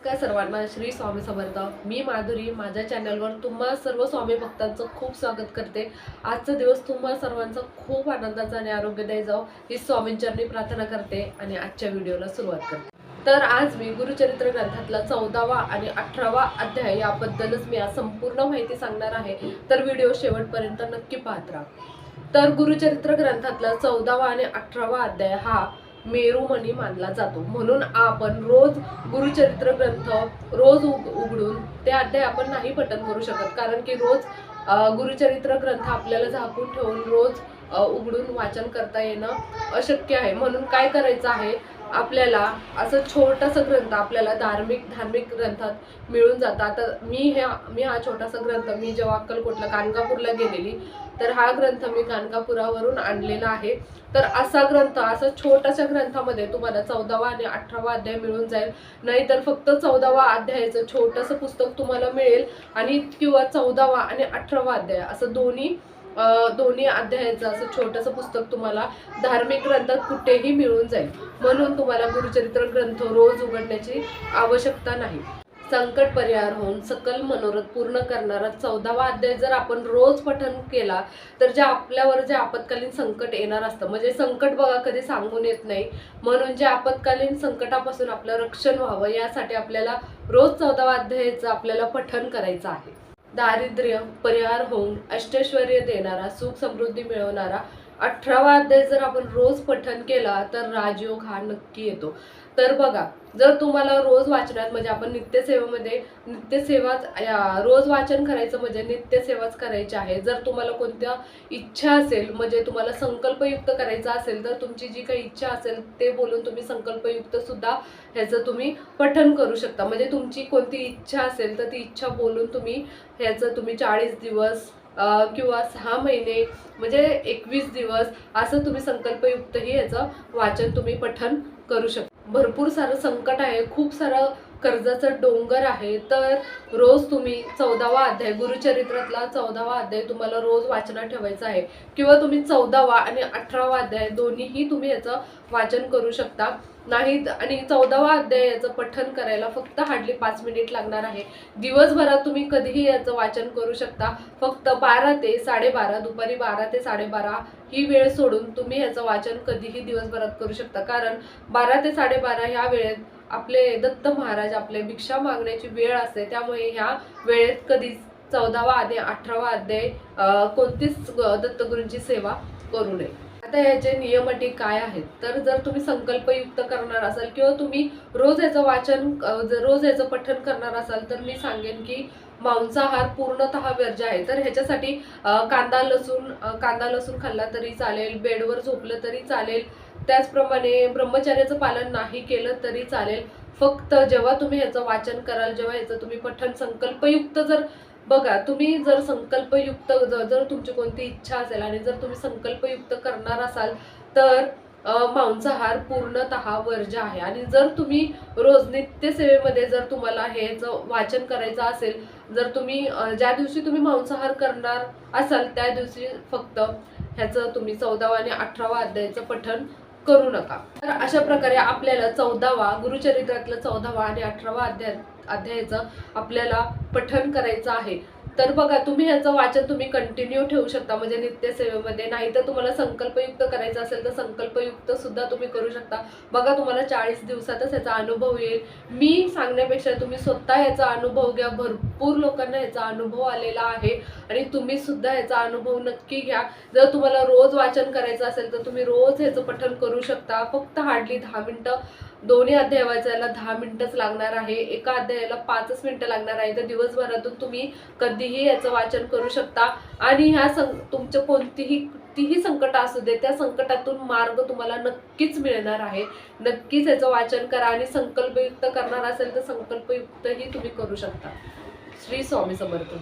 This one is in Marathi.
नमस्कार सर्वांना. श्री स्वामी समर्थ. मी माधुरी. माझ्या चॅनलवर तुम्हा सर्व स्वामी भक्तांचं खूप स्वागत करते. आजचा दिवस तुम्हा सर्वांचा खूप आनंदाचा आणि आरोग्यदायी जाओ ही स्वामींचरणी प्रार्थना करते आणि आजच्या व्हिडिओला सुरुवात करते. तर आज मी गुरुचरित्र ग्रंथातला 14वा आणि 18वा अध्याय याबद्दलच मी आज संपूर्ण माहिती सांगणार आहे. तर व्हिडिओ शेवटपर्यंत नक्की पाहत राहा. तर गुरुचरित्र ग्रंथातला 14वा आणि 18वा अध्याय हा मेरुमणी मानला जातो. म्हणून आपण रोज गुरुचरित्र ग्रंथ रोज उघडून ते अध्याय आपण नाही पठण करू शकत, कारण की रोज गुरुचरित्र ग्रंथ आपल्याला झाकून ठेवून रोज उघडून वाचन करता येणं अशक्य आहे. म्हणून काय करायचं आहे, आपल्याला असं छोटासा ग्रंथ आपल्याला धार्मिक ग्रंथात मिळून जातात. तर मी हा छोटासा ग्रंथ मी जेव्हा अक्कलकोटला गाणगापूरला गेलेली, तर हा ग्रंथ मी गाणगापुरावरून आणलेला आहे. तर असा ग्रंथ असा छोटाशा ग्रंथामध्ये तुम्हाला 14वा आणि 18वा अध्याय मिळून जाईल. नाहीतर फक्त 14वा अध्यायाचं छोटंसं पुस्तक तुम्हाला मिळेल आणि किंवा 14वा आणि 18वा अध्याय असं दोन्ही अध्यायाचं असं छोटंसं पुस्तक तुम्हाला धार्मिक ग्रंथात कुठेही मिळून जाईल. म्हणून तुम्हाला गुरुचरित्र ग्रंथ रोज उघडण्याची आवश्यकता नाही. संकट परिहार होऊन सकल मनोरथ पूर्ण करणारा 14वा अध्याय जर आपण रोज पठण केला, तर आपल्यावर जे आपत्कालीन संकट येणार असतं, म्हणजे संकट बघा कधी सांगून येत नाही, म्हणून जे आपत्कालीन संकटापासून आपलं रक्षण व्हावं यासाठी आपल्याला रोज 14वा अध्यायाचं आपल्याला पठण करायचं आहे. दारिद्र्य परिहार होऊन अष्टैश्वर्य देणारा, सुख समृद्धी मिळवणारा 18वा अध्याय जर आपण रोज पठण केला तर राजयोग हा नक्की येतो. तर बघा, जर तुम्हाला रोज वाचनात म्हणजे आपण रोज वाचन करायचं म्हणजे नित्यसेवाच करायची आहे. जर तुम्हाला कोणत्या इच्छा असेल, म्हणजे तुम्हाला संकल्पयुक्त करायचा असेल, तर तुमची जी काही इच्छा असेल ते बोलून तुम्ही संकल्पयुक्त सुद्धा ह्याचं तुम्ही पठण करू शकता. म्हणजे तुमची कोणती इच्छा असेल तर ती इच्छा बोलून तुम्ही ह्याचं 40 दिवस किंवा 6 महिने म्हणजे 21 दिवस असं तुम्ही संकल्पयुक्तही ह्याचं वाचन तुम्ही पठण करू शकता. भरपूर सारं संकट आहे, खूप सारं कर्जाचं डोंगर आहे. तर रोज तुम्ही 14वा अध्याय गुरुचरित्रातला 14वा अध्याय तुम्हाला रोज वाचनात ठेवायचा आहे, किंवा तुम्ही 14वा आणि 18वा अध्याय दोन्हीही तुम्ही याचं वाचन करू शकता. नाही आणि 14वा अध्याय याचं पठण करायला फक्त हार्डली 5 मिनिट लागणार आहे. दिवसभरात तुम्ही कधीही याचं वाचन करू शकता. फक्त 12 ते 12:30 दुपारी 12 ते 12:30 ही वेळ सोडून तुम्ही याचं वाचन कधीही दिवसभरात करू शकता. कारण 12 ते 12:30 ह्या वेळेत आपले दत्त महाराज आपले भिक्षा मागण्याची वेळ असते. त्यामुळे ह्या वेळेत कधीच 14वा आणि 18वा अध्याय कोणतीच दत्तगुरूंची सेवा करू नये. आता याचे नियम अटी काय आहेत, तर जर तुम्ही संकल्पयुक्त करणार असाल किंवा तुम्ही रोज याचं पठण करणार असाल, तर मी सांगेन की मांसाहार पूर्णतः वर्ज्य आहे. तर ह्याच्यासाठी कांदा लसूण खाल्ला तरी चालेल, बेडवर झोपलं तरी चालेल, त्याचप्रमाणे ब्रह्मचर्याचं पालन नाही केलं तरी चालेल. फक्त जेव्हा तुम्ही ह्याचं वाचन कराल, जेव्हा ह्याचं तुम्ही पठण संकल्पयुक्त बघा, तुम्ही जर संकल्पयुक्त जर तुमची कोणती इच्छा असेल आणि जर तुम्ही संकल्पयुक्त करणार असाल, तर मांसाहार पूर्णतः वर्ज्य आहे. आणि जर तुम्ही रोज नित्यसेवेमध्ये जर तुम्हाला ह्याचं वाचन करायचं असेल, जर तुम्ही ज्या दिवशी तुम्ही मांसाहार करणार असाल त्या दिवशी फक्त ह्याचं तुम्ही 14वा आणि 18वा अध्यायाचं पठण करू नका. तर अशा प्रकारे आपल्याला गुरुचरित्रातलं 14वा आणि 18वा अध्यायाचं आपल्याला पठण करायचं आहे. तर बघा, तुम्ही ह्याचं वाचन तुम्ही कंटिन्यू ठेवू शकता, म्हणजे नित्यसेवेमध्ये. नाही तर तुम्हाला संकल्पयुक्त करायचं असेल तर संकल्पयुक्त सुद्धा तुम्ही करू शकता. बघा, तुम्हाला 40 दिवसातच ह्याचा अनुभव येईल. मी सांगण्यापेक्षा तुम्ही स्वतः ह्याचा अनुभव घ्या. भरपूर लोकांना ह्याचा अनुभव आलेला आहे आणि तुम्ही सुद्धा ह्याचा अनुभव नक्की घ्या. जर तुम्हाला रोज वाचन करायचं असेल तर तुम्ही रोज ह्याचं पठण करू शकता. फक्त हार्डली 10 मिनिटं, दोन्ही अध्याय वाचायला 10 मिनिटच लागणार आहे, एका अध्यायाला 5 मिनिटं लागणार आहे. तर दिवसभरातून तुम्ही कधीही याचं वाचन करू शकता आणि तुमचं कितीही संकट असू दे, त्या संकटातून मार्ग तुम्हाला नक्कीच मिळणार आहे. नक्कीच याचं वाचन करा आणि संकल्पयुक्त करणार असेल तर संकल्पयुक्तही तुम्ही करू शकता. श्री स्वामी समर्थ.